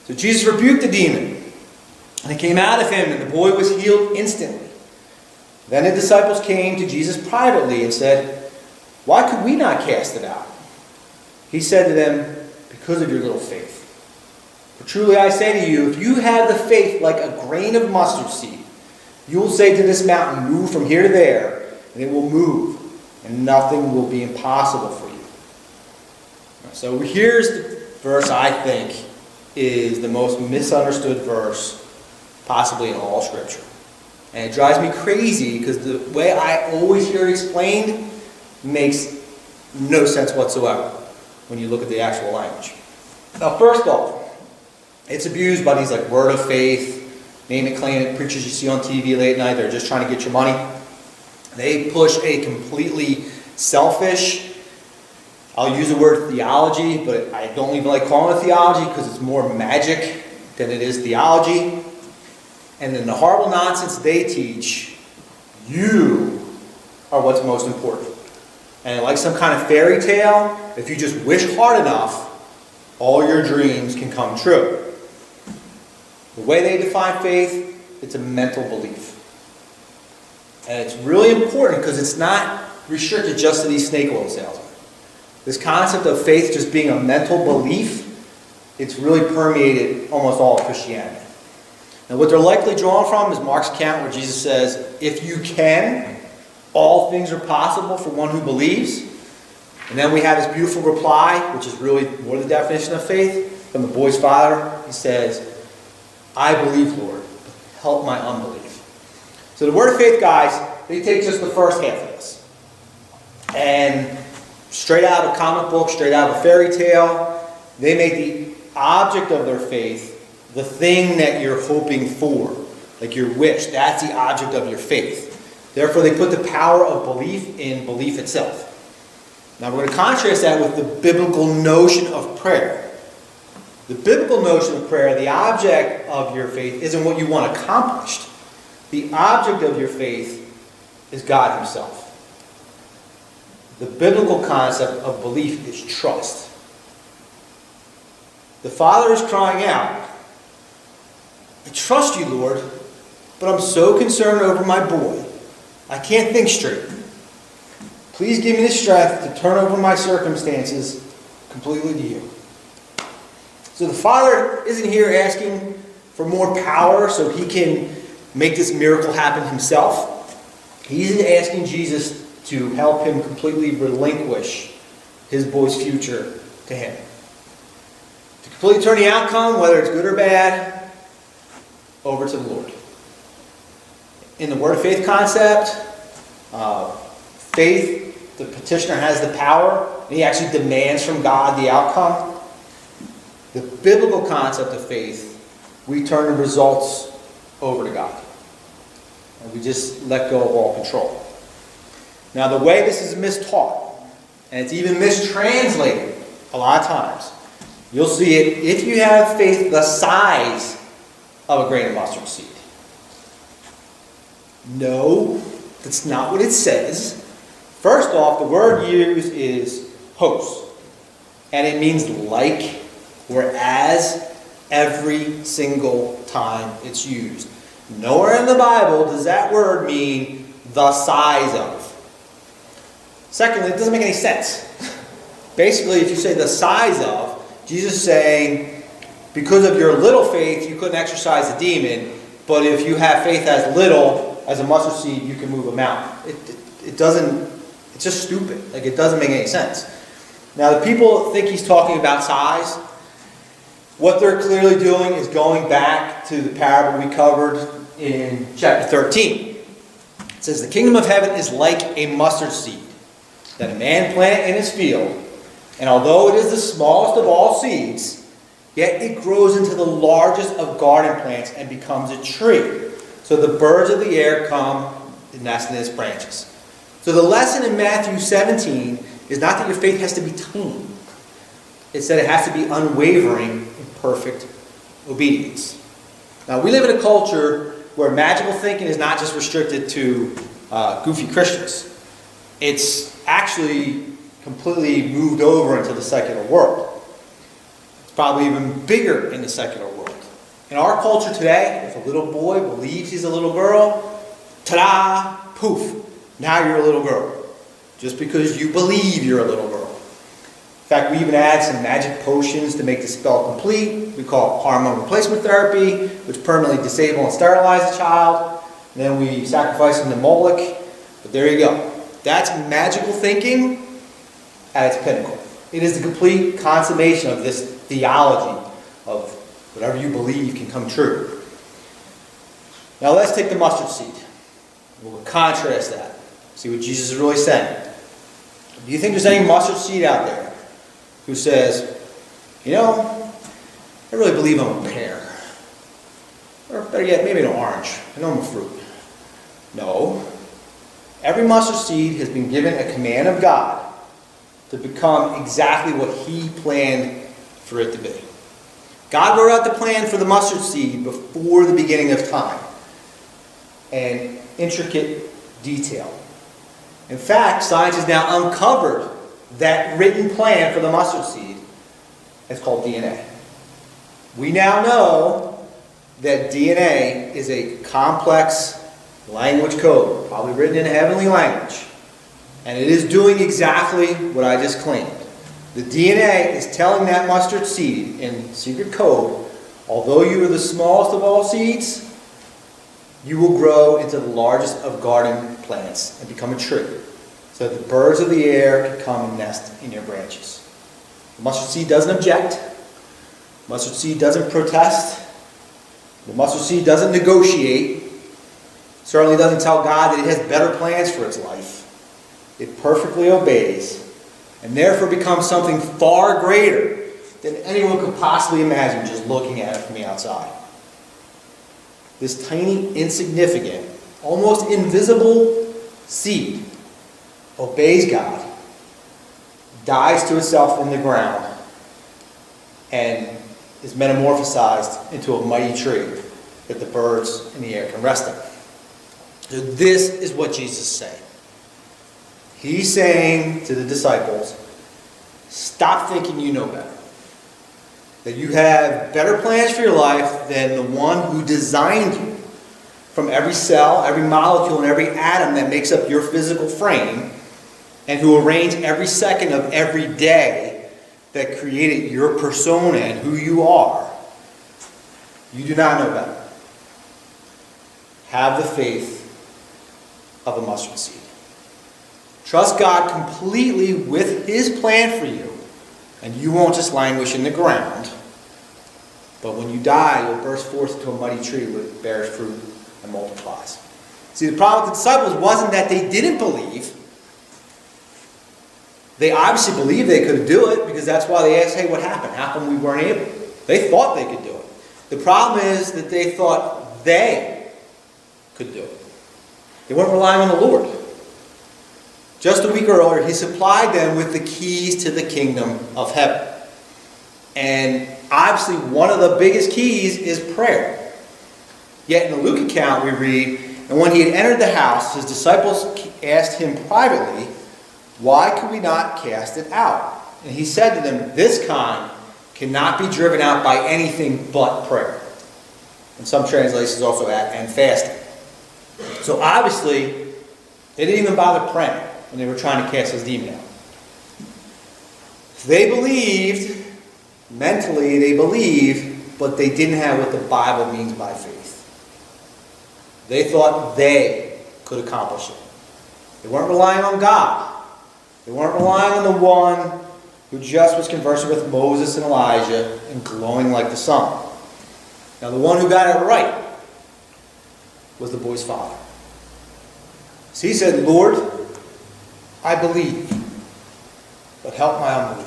So Jesus rebuked the demon, and it came out of him, and the boy was healed instantly. Then the disciples came to Jesus privately and said, "Why could we not cast it out?" He said to them, "Because of your little faith. For truly I say to you, if you have the faith like a grain of mustard seed, you will say to this mountain, 'Move from here to there,' and it will move, and nothing will be impossible for you." So here's the verse I think is the most misunderstood verse possibly in all Scripture. And it drives me crazy because the way I always hear it explained makes no sense whatsoever when you look at the actual language. Now, first off, it's abused by these like word of faith, name it, claim it, preachers you see on TV late night. They're just trying to get your money. They push a completely selfish, I'll use the word theology, but I don't even like calling it theology because it's more magic than it is theology. And then the horrible nonsense they teach, you are what's most important. And like some kind of fairy tale, if you just wish hard enough, all your dreams can come true. The way they define faith, it's a mental belief. And it's really important because it's not restricted just to these snake oil salesmen. This concept of faith just being a mental belief, it's really permeated almost all of Christianity. Now what they're likely drawn from is Mark's account where Jesus says, "If you can, all things are possible for one who believes." And then we have this beautiful reply, which is really more the definition of faith, from the boy's father. He says, "I believe, Lord, help my unbelief." So the word of faith guys, they take just the first half of this. And straight out of a comic book, straight out of a fairy tale, they make the object of their faith the thing that you're hoping for, like your wish. That's the object of your faith. Therefore, they put the power of belief in belief itself. Now, we're going to contrast that with the biblical notion of prayer. The biblical notion of prayer, the object of your faith, isn't what you want accomplished. The object of your faith is God Himself. The biblical concept of belief is trust. The Father is crying out, "I trust you, Lord, but I'm so concerned over my boy. I can't think straight. Please give me the strength to turn over my circumstances completely to you." So the Father isn't here asking for more power so He can make this miracle happen Himself. He's asking Jesus to help Him completely relinquish His boy's future to Him. To completely turn the outcome, whether it's good or bad, over to the Lord. In the word of faith concept, faith, the petitioner has the power, and he actually demands from God the outcome. The biblical concept of faith, we turn the results over to God. And we just let go of all control. Now the way this is mistaught, and it's even mistranslated a lot of times, you'll see it if you have faith the size of a grain of mustard seed. No, that's not what it says. First off, the word used is hos, and it means like or as every single time it's used. Nowhere in the Bible does that word mean the size of. Secondly, it doesn't make any sense. Basically, if you say the size of, Jesus is saying, because of your little faith, you couldn't exorcise the demon, but if you have faith as little as a mustard seed, you can move a mountain. It doesn't, it's just stupid. Like, it doesn't make any sense. Now, the people think he's talking about size. What they're clearly doing is going back to the parable we covered in chapter 13. It says, "The kingdom of heaven is like a mustard seed that a man planted in his field, and although it is the smallest of all seeds, yet it grows into the largest of garden plants and becomes a tree. So the birds of the air come and nest in its branches." So the lesson in Matthew 17 is not that your faith has to be tiny. It's that it has to be unwavering in perfect obedience. Now, we live in a culture where magical thinking is not just restricted to goofy Christians. It's actually completely moved over into the secular world. probably even bigger in the secular world. In our culture today, if a little boy believes he's a little girl, ta-da, poof, now you're a little girl. Just because you believe you're a little girl. In fact, we even add some magic potions to make the spell complete. We call it hormone replacement therapy, which permanently disable and sterilize the child. And then we sacrifice them to Moloch. But there you go. That's magical thinking at its pinnacle. It is the complete consummation of this theology of whatever you believe can come true. Now let's take the mustard seed. We'll contrast that. See what Jesus is really saying. Do you think there's any mustard seed out there who says, you know, I really believe I'm a pear? Or better yet, maybe an orange. I know I'm a fruit. No. Every mustard seed has been given a command of God to become exactly what He planned for it to be. God wrote out the plan for the mustard seed before the beginning of time. And intricate detail. In fact, science has now uncovered that written plan for the mustard seed. It's called DNA. We now know that DNA is a complex language code, probably written in a heavenly language. And it is doing exactly what I just claimed. The DNA is telling that mustard seed in secret code, although you are the smallest of all seeds, you will grow into the largest of garden plants and become a tree, so that the birds of the air can come and nest in your branches. The mustard seed doesn't object. The mustard seed doesn't protest. The mustard seed doesn't negotiate. It certainly doesn't tell God that it has better plans for its life. It perfectly obeys, and therefore becomes something far greater than anyone could possibly imagine just looking at it from the outside. This tiny, insignificant, almost invisible seed obeys God, dies to itself in the ground, and is metamorphosized into a mighty tree that the birds in the air can rest in. So this is what Jesus is saying. He's saying to the disciples, stop thinking you know better. That you have better plans for your life than the one who designed you from every cell, every molecule, and every atom that makes up your physical frame, and who arranged every second of every day that created your persona and who you are. You do not know better. Have the faith of a mustard seed. Trust God completely with His plan for you, and you won't just languish in the ground. But when you die, you'll burst forth into a mighty tree that bears fruit and multiplies. See, the problem with the disciples wasn't that they didn't believe. They obviously believed they could do it, because that's why they asked, hey, what happened? How come we weren't able? They thought they could do it. The problem is that they thought they could do it. They weren't relying on the Lord. Just a week earlier, He supplied them with the keys to the kingdom of heaven. And obviously, one of the biggest keys is prayer. Yet in the Luke account we read, and when He had entered the house, His disciples asked Him privately, why could we not cast it out? And He said to them, this kind cannot be driven out by anything but prayer. And some translations also add, and fasting. So obviously, they didn't even bother praying when they were trying to cast this demon out. They believed, mentally they believed, but they didn't have what the Bible means by faith. They thought they could accomplish it. They weren't relying on God. They weren't relying on the one who just was conversing with Moses and Elijah and glowing like the sun. Now the one who got it right was the boy's father. So he said, Lord, I believe, but help my unbelief.